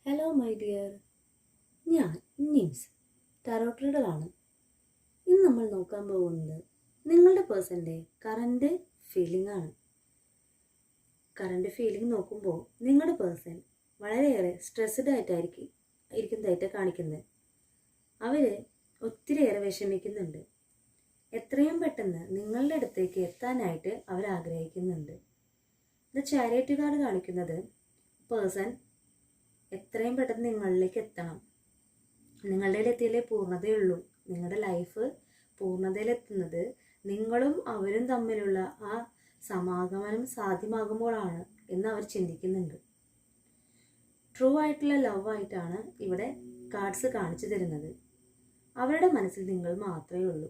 Hello my dear, ഞാൻ nymphs tarot റീഡറാണ്. ഇന്ന് നമ്മൾ നോക്കാൻ പോകുന്നത് നിങ്ങളുടെ പേഴ്സൻ്റെ കറണ്ട് ഫീലിംഗ് ആണ്. കറണ്ട് ഫീലിംഗ് നോക്കുമ്പോൾ നിങ്ങളുടെ പേഴ്സൺ വളരെയേറെ സ്ട്രെസ്ഡ് ഇരിക്കുന്നതായിട്ട് കാണിക്കുന്നത്. അവർ ഒത്തിരിയേറെ വിഷമിക്കുന്നുണ്ട്. എത്രയും പെട്ടെന്ന് നിങ്ങളുടെ അടുത്തേക്ക് എത്താനായിട്ട് അവർ ആഗ്രഹിക്കുന്നുണ്ട്. ഇത് ചാരിറ്റി കാർഡ് കാണിക്കുന്നത് പേഴ്സൺ എത്രയും പെട്ടെന്ന് നിങ്ങളിലേക്ക് എത്തണം. നിങ്ങളുടെ എത്തിയാലേ പൂർണ്ണതയുള്ളൂ. നിങ്ങളുടെ ലൈഫ് പൂർണ്ണതയിലെത്തുന്നത് നിങ്ങളും അവരും തമ്മിലുള്ള ആ സമാഗമനം സാധ്യമാകുമ്പോഴാണ് എന്ന് അവർ ചിന്തിക്കുന്നുണ്ട്. ട്രൂ ആയിട്ടുള്ള ലവ് ആയിട്ടാണ് ഇവിടെ കാർഡ്സ് കാണിച്ചു തരുന്നത്. അവരുടെ മനസ്സിൽ നിങ്ങൾ മാത്രമേ ഉള്ളൂ.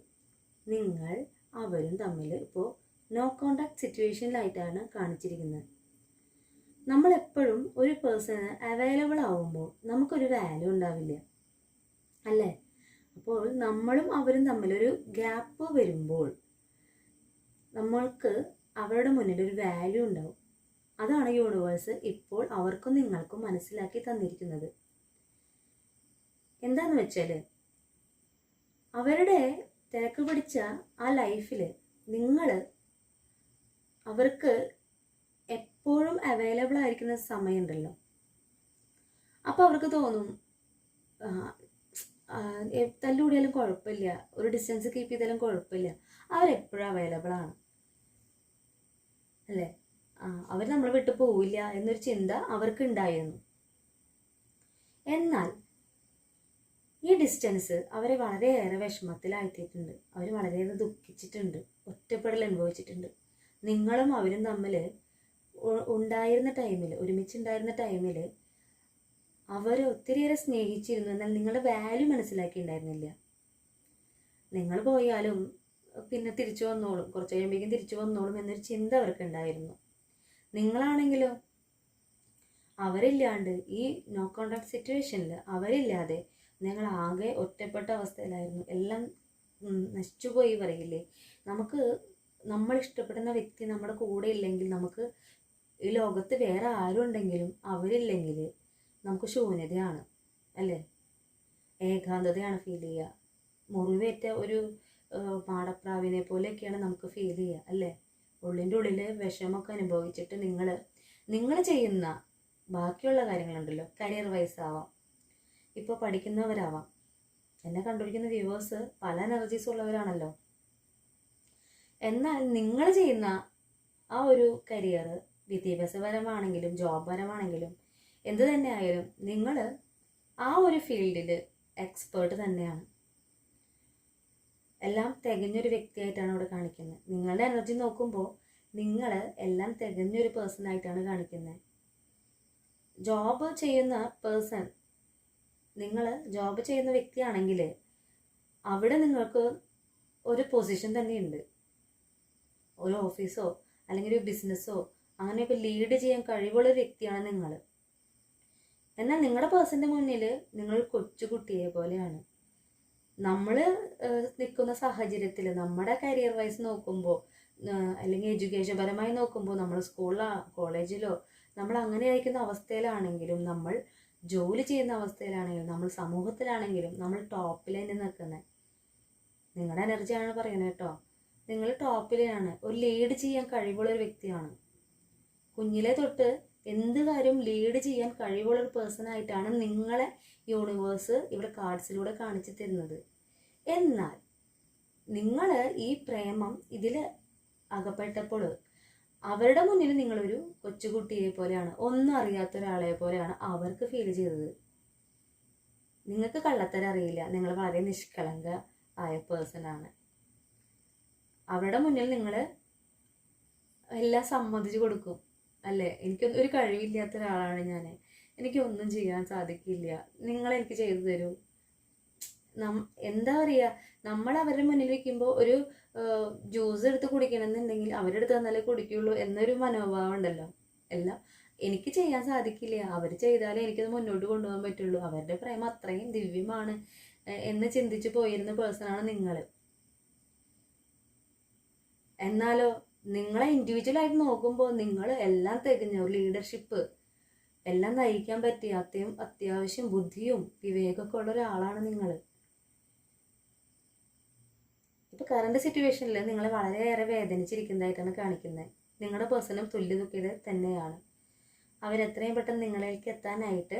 നിങ്ങൾ അവരും തമ്മിൽ ഇപ്പോൾ നോ കോണ്ടാക്ട് സിറ്റുവേഷനിലായിട്ടാണ് കാണിച്ചിരിക്കുന്നത്. നമ്മളെപ്പോഴും ഒരു പേഴ്സണ് അവൈലബിൾ ആവുമ്പോൾ നമുക്കൊരു വാല്യൂ ഉണ്ടാവില്ല, അല്ലേ? അപ്പോൾ നമ്മളും അവരും തമ്മിലൊരു ഗ്യാപ്പ് വരുമ്പോൾ നമ്മൾക്ക് അവരുടെ മുന്നിൽ ഒരു വാല്യൂ ഉണ്ടാവും. അതാണ് യൂണിവേഴ്സ് ഇപ്പോൾ അവർക്കും നിങ്ങൾക്കും മനസ്സിലാക്കി തന്നിരിക്കുന്നത്. എന്താന്ന് വെച്ചാൽ അവരുടെ തിരക്ക് പിടിച്ച ആ ലൈഫിൽ നിങ്ങൾ അവർക്ക് എപ്പോഴും അവൈലബിൾ ആയിരിക്കുന്ന സമയമുണ്ടല്ലോ. അപ്പോൾ അവർക്ക് തോന്നും തല്ലുകൂടിയാലും കുഴപ്പമില്ല, ഒരു ഡിസ്റ്റൻസ് കീപ്പ് ചെയ്താലും കുഴപ്പമില്ല, അവരെപ്പോഴും അവൈലബിൾ ആണ്, അല്ലേ? അവർ നമ്മൾ വിട്ടു പോവില്ല എന്നൊരു ചിന്ത അവർക്ക് ഉണ്ടായിരുന്നു. എന്നാൽ ഈ ഡിസ്റ്റൻസ് അവരെ വളരെയേറെ വിഷമത്തിലായിട്ടുണ്ട്. അവർ വളരെയേറെ ദുഃഖിച്ചിട്ടുണ്ട്, ഒറ്റപ്പെടൽ അനുഭവിച്ചിട്ടുണ്ട്. നിങ്ങളും അവരും തമ്മിൽ ഉണ്ടായിരുന്ന ടൈമിൽ, ഒരുമിച്ചുണ്ടായിരുന്ന ടൈമിൽ അവർ ഒത്തിരിയേറെ സ്നേഹിച്ചിരുന്നു. എന്നാൽ നിങ്ങളുടെ വാല്യൂ മനസ്സിലാക്കിയിട്ടുണ്ടായിരുന്നില്ല. നിങ്ങൾ പോയാലും പിന്നെ തിരിച്ചു വന്നോളും, കുറച്ച് കഴിയുമ്പോഴേക്കും തിരിച്ചു വന്നോളും എന്നൊരു ചിന്ത അവർക്ക് ഉണ്ടായിരുന്നു. നിങ്ങളാണെങ്കിലോ അവരില്ലാണ്ട് ഈ നോ കോണ്ടാക്ട് സിറ്റുവേഷനിൽ അവരില്ലാതെ നിങ്ങൾ ആകെ ഒറ്റപ്പെട്ട അവസ്ഥയിലായിരുന്നു. എല്ലാം നശിച്ചുപോയി പറയില്ലേ. നമ്മൾ ഇഷ്ടപ്പെടുന്ന വ്യക്തി നമ്മുടെ കൂടെ ഇല്ലെങ്കിൽ, നമുക്ക് ഈ ലോകത്ത് വേറെ ആരും ഉണ്ടെങ്കിലും അവരില്ലെങ്കിൽ നമുക്ക് ശൂന്യതയാണ്, അല്ലേ? ഏകാന്തതയാണ് ഫീൽ ചെയ്യുക. മുറിവേറ്റ ഒരു പാടപ്രാവിനെ പോലെയൊക്കെയാണ് നമുക്ക് ഫീൽ ചെയ്യുക, അല്ലേ? ഉള്ളിൻ്റെ ഉള്ളിൽ വിഷമമൊക്കെ അനുഭവിച്ചിട്ട് നിങ്ങൾ ചെയ്യുന്ന ബാക്കിയുള്ള കാര്യങ്ങളുണ്ടല്ലോ, കരിയർ വൈസ് ആവാം, ഇപ്പോൾ പഠിക്കുന്നവരാവാം. എന്നെ കണ്ടുപിടിക്കുന്ന വ്യൂവേഴ്സ് പല എനർജീസ് ഉള്ളവരാണല്ലോ. എന്നാൽ നിങ്ങൾ ചെയ്യുന്ന ആ ഒരു കരിയർ വിദ്യാഭ്യാസപരമാണെങ്കിലും ജോബ് പരമാണെങ്കിലും എന്ത് തന്നെ ആയാലും നിങ്ങൾ ആ ഒരു ഫീൽഡിൽ എക്സ്പേർട്ട് തന്നെയാണ്. എല്ലാം തികഞ്ഞൊരു വ്യക്തിയായിട്ടാണ് ഇവിടെ കാണിക്കുന്നത്. നിങ്ങളുടെ എനർജി നോക്കുമ്പോൾ നിങ്ങൾ എല്ലാം തികഞ്ഞൊരു പേഴ്സൺ ആയിട്ടാണ് കാണിക്കുന്നത്. ജോബ് ചെയ്യുന്ന പേഴ്സൺ, നിങ്ങൾ ജോബ് ചെയ്യുന്ന വ്യക്തിയാണെങ്കിൽ അവിടെ നിങ്ങൾക്ക് ഒരു പൊസിഷൻ തന്നെയുണ്ട്. ഒരു ഓഫീസോ അല്ലെങ്കിൽ ഒരു ബിസിനസ്സോ അങ്ങനെയൊക്കെ ലീഡ് ചെയ്യാൻ കഴിവുള്ള വ്യക്തിയാണ് നിങ്ങൾ. എന്നാൽ നിങ്ങളുടെ പേഴ്സൻ്റെ മുന്നിൽ നിങ്ങൾ കൊച്ചുകുട്ടിയെ പോലെയാണ്. നമ്മൾ നിൽക്കുന്ന സാഹചര്യത്തിൽ നമ്മുടെ കരിയർ വൈസ് നോക്കുമ്പോൾ, അല്ലെങ്കിൽ എഡ്യൂക്കേഷൻ പരമായി നോക്കുമ്പോൾ, നമ്മൾ സ്കൂളിലോ കോളേജിലോ നമ്മൾ അങ്ങനെ ആയിരിക്കുന്ന അവസ്ഥയിലാണെങ്കിലും, നമ്മൾ ജോലി ചെയ്യുന്ന അവസ്ഥയിലാണെങ്കിലും, നമ്മൾ സമൂഹത്തിലാണെങ്കിലും നമ്മൾ ടോപ്പിൽ തന്നെ നിൽക്കുന്നത്. നിങ്ങളുടെ എനർജിയാണ് പറയുന്നത് കേട്ടോ. നിങ്ങൾ ടോപ്പിലാണ്, ഒരു ലീഡ് ചെയ്യാൻ കഴിവുള്ളൊരു വ്യക്തിയാണ്. കുഞ്ഞിലെ തൊട്ട് എന്ത് കാര്യം ലീഡ് ചെയ്യാൻ കഴിവുള്ളൊരു പേഴ്സൺ ആയിട്ടാണ് നിങ്ങളെ യൂണിവേഴ്സ് ഇവിടെ കാർഡ്സിലൂടെ കാണിച്ചു തരുന്നത്. എന്നാൽ നിങ്ങൾ ഈ പ്രേമം ഇതിൽ അകപ്പെട്ടപ്പോൾ അവരുടെ മുന്നിൽ നിങ്ങളൊരു കൊച്ചുകുട്ടിയെ പോലെയാണ്, ഒന്നും അറിയാത്ത ഒരാളെ പോലെയാണ് അവർക്ക് ഫീൽ ചെയ്തത്. നിങ്ങൾക്ക് കള്ളത്തരം അറിയില്ല, നിങ്ങൾ വളരെ നിഷ്കളങ്ക ആയ പേഴ്സണാണ്. അവരുടെ മുന്നിൽ നിങ്ങൾ എല്ലാം സമ്മതിച്ചു കൊടുക്കും, അല്ലേ? എനിക്കൊന്നും ഒരു കഴിവില്ലാത്ത ഒരാളാണ് ഞാൻ, എനിക്കൊന്നും ചെയ്യാൻ സാധിക്കില്ല, നിങ്ങളെനിക്ക് ചെയ്തു തരൂ. എന്താ പറയുക, നമ്മൾ അവരുടെ മുന്നിൽ വയ്ക്കുമ്പോൾ ഒരു ജ്യൂസ് എടുത്ത് കുടിക്കണമെന്നുണ്ടെങ്കിൽ അവരുടെ അടുത്ത് തന്നാലേ കുടിക്കുള്ളൂ എന്നൊരു മനോഭാവം ഉണ്ടല്ലോ. എല്ലാം എനിക്ക് ചെയ്യാൻ സാധിക്കില്ല, അവർ ചെയ്താലേ എനിക്കത് മുന്നോട്ട് കൊണ്ടുപോകാൻ പറ്റുള്ളൂ, അവരുടെ പ്രേമം അത്രയും ദിവ്യമാണ് എന്ന് ചിന്തിച്ചു പോയിരുന്ന പേഴ്സണാണ് നിങ്ങൾ. എന്നാലോ നിങ്ങളെ ഇൻഡിവിജ്വൽ ആയിട്ട് നോക്കുമ്പോൾ നിങ്ങൾ എല്ലാം തികഞ്ഞ ഒരു ലീഡർഷിപ്പ്, എല്ലാം നയിക്കാൻ പറ്റിയ അത്യാവശ്യം ബുദ്ധിയും വിവേകമൊക്കെ ഉള്ള ഒരാളാണ് നിങ്ങൾ. ഇപ്പൊ കറണ്ട് സിറ്റുവേഷനിൽ നിങ്ങളെ വളരെയേറെ വേദനിച്ചിരിക്കുന്നതായിട്ടാണ് കാണിക്കുന്നത്. നിങ്ങളുടെ പേഴ്സണും തുല്യ ദുഃഖിത തന്നെയാണ്. അവരെത്രയും പെട്ടെന്ന് നിങ്ങളിലേക്ക് എത്താനായിട്ട്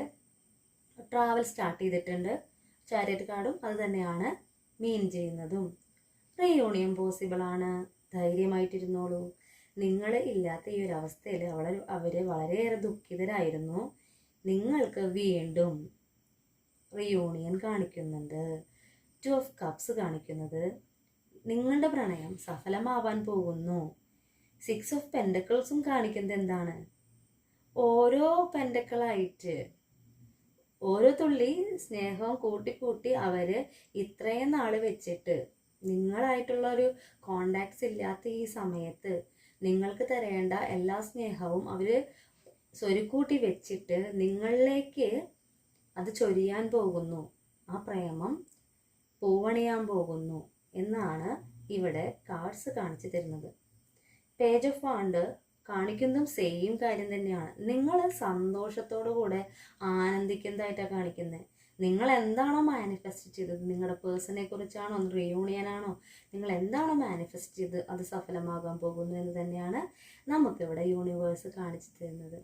ട്രാവൽ സ്റ്റാർട്ട് ചെയ്തിട്ടുണ്ട്. ചാരിയറ്റ് കാർഡും അത് തന്നെയാണ് മീൻ ചെയ്യുന്നതും. റീയൂണിയൻ പോസിബിൾ ആണ്. ധൈര്യമായിട്ടിരുന്നോളൂ. നിങ്ങൾ ഇല്ലാത്ത ഈ ഒരു അവസ്ഥയിൽ അവർ വളരെയേറെ ദുഃഖിതരായിരുന്നു. നിങ്ങൾക്ക് വീണ്ടും റീയൂണിയൻ കാണിക്കുന്നുണ്ട്. 2 ഓഫ് കപ്സ് കാണിക്കുന്നത് നിങ്ങളുടെ പ്രണയം സഫലമാവാൻ പോകുന്നു. 6 ഓഫ് പെൻഡക്കിൾസും കാണിക്കുന്നത് എന്താണ്? ഓരോ പെൻഡക്കിളായിട്ട് ഓരോ തുള്ളി സ്നേഹവും കൂട്ടി അവര് ഇത്രയും നാള് വെച്ചിട്ട് നിങ്ങളായിട്ടുള്ള ഒരു കോണ്ടാക്ട്സ് ഇല്ലാത്ത ഈ സമയത്ത് നിങ്ങൾക്ക് തരേണ്ട എല്ലാ സ്നേഹവും അവര് സ്വരുക്കൂട്ടി വെച്ചിട്ട് നിങ്ങളിലേക്ക് അത് ചൊരിയാൻ പോകുന്നു. ആ പ്രേമം പൂവണിയാൻ പോകുന്നു എന്നാണ് ഇവിടെ കാർഡ്സ് കാണിച്ചു തരുന്നത്. പേജ് ഓഫ് വാണ്ട് കാണിക്കുന്നതും സെയിം കാര്യം തന്നെയാണ്. നിങ്ങൾ സന്തോഷത്തോടു കൂടെ ആനന്ദിക്കുന്നതായിട്ടാണ് കാണിക്കുന്നത്. നിങ്ങൾ എന്താണോ മാനിഫെസ്റ്റ് ചെയ്തത്, നിങ്ങളുടെ പേഴ്സണെ കുറിച്ചാണോ, റീയൂണിയനാണോ, നിങ്ങൾ എന്താണോ മാനിഫെസ്റ്റ് ചെയ്ത് അത് സഫലമാകാൻ പോകുന്നു എന്ന് തന്നെയാണ് നമുക്കിവിടെ യൂണിവേഴ്സ് കാണിച്ചു തരുന്നത്.